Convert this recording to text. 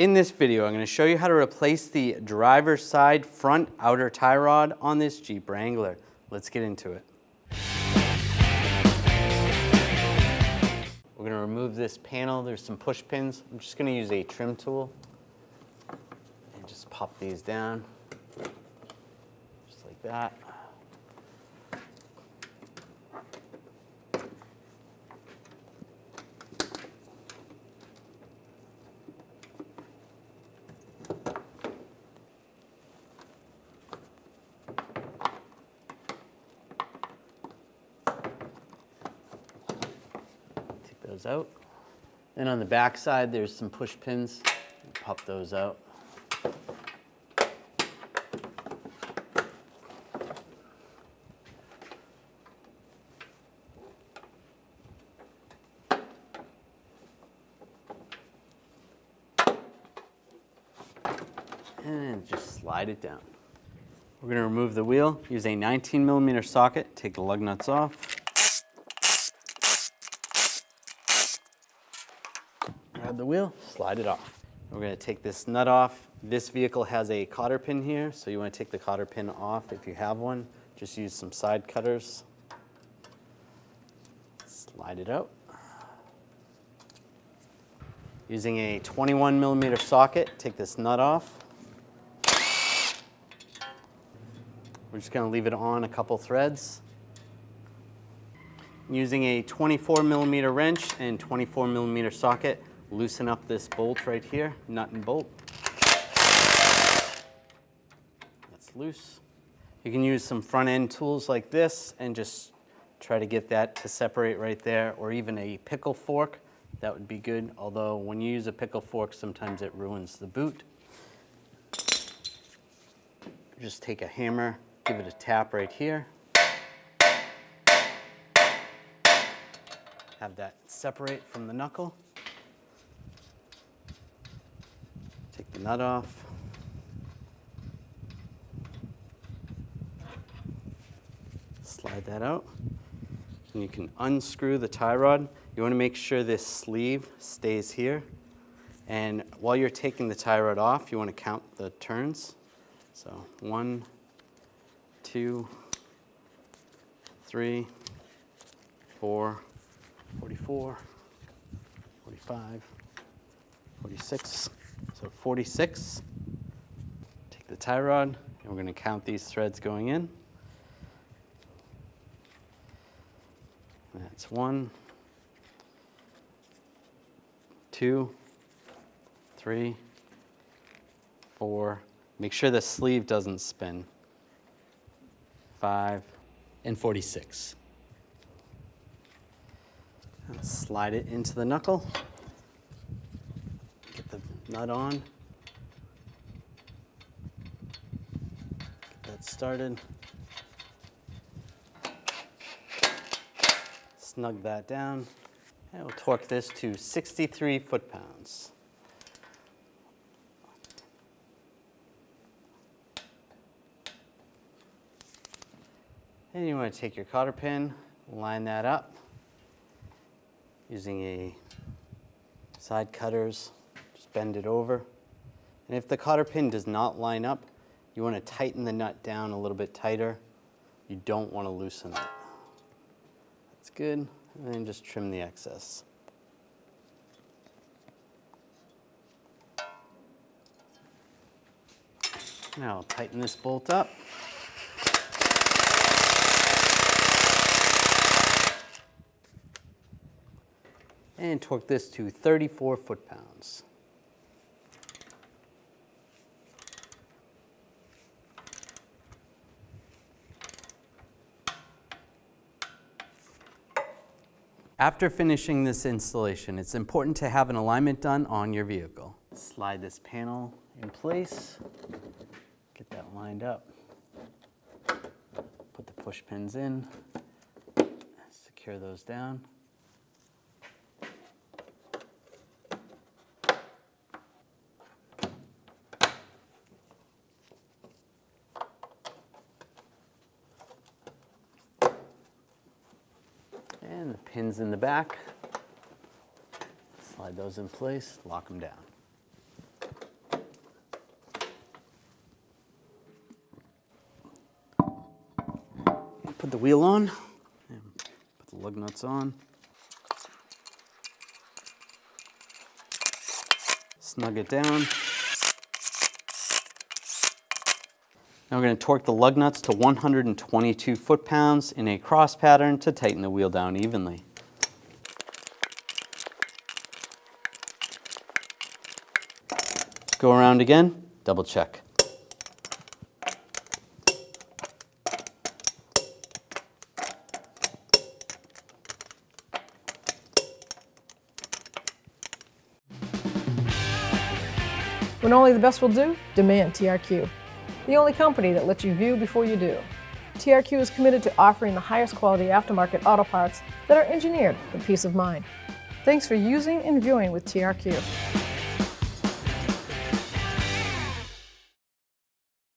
In this video, I'm going to show you how to replace the driver's side front outer tie rod on this Jeep Wrangler. Let's get into it. We're going to remove this panel. There's some push pins. I'm just going to use a trim tool and just pop these down, just like that. Those out. Then on the back side, there's some push pins. Pop those out. And just slide it down. We're going to remove the wheel. Use a 19mm socket. Take the lug nuts off. Grab the wheel, slide it off. We're going to take this nut off. This vehicle has a cotter pin here, so you want to take the cotter pin off if you have one. Just use some side cutters. Slide it out. Using a 21mm socket, take this nut off. We're just going to leave it on a couple threads. Using a 24mm wrench and 24mm socket, loosen up this bolt right here, nut and bolt. That's loose. You can use some front end tools like this and just try to get that to separate right there, or even a pickle fork. That would be good, although when you use a pickle fork, sometimes it ruins the boot. Just take a hammer, give it a tap right here. Have that separate from the knuckle. Take the nut off. Slide that out. And you can unscrew the tie rod. You want to make sure this sleeve stays here. And while you're taking the tie rod off, you want to count the turns. So 1, 2, 3, 4, 44, 45, 46. So 46. Take the tie rod, and we're going to count these threads going in. That's 1, 2, 3, 4. Make sure the sleeve doesn't spin. 5 and 46. Slide it into the knuckle. Get the nut on. Get that started. Snug that down. And we'll torque this to 63 foot-pounds. And you want to take your cotter pin, line that up using a side cutters, just bend it over. And if the cotter pin does not line up, you want to tighten the nut down a little bit tighter. You don't want to loosen it. That's good. And then just trim the excess. Now I'll tighten this bolt up. And torque this to 34 foot-pounds. After finishing this installation, it's important to have an alignment done on your vehicle. Slide this panel in place, get that lined up, put the push pins in, secure those down. And the pins in the back. Slide those in place, lock them down. put the wheel on, and put the lug nuts on. Snug it down. Now we're going to torque the lug nuts to 122 foot-pounds in a cross pattern to tighten the wheel down evenly. Go around again, double check. When only the best will do, demand TRQ. The only company that lets you view before you do. TRQ is committed to offering the highest quality aftermarket auto parts that are engineered for peace of mind. Thanks for using and viewing with TRQ.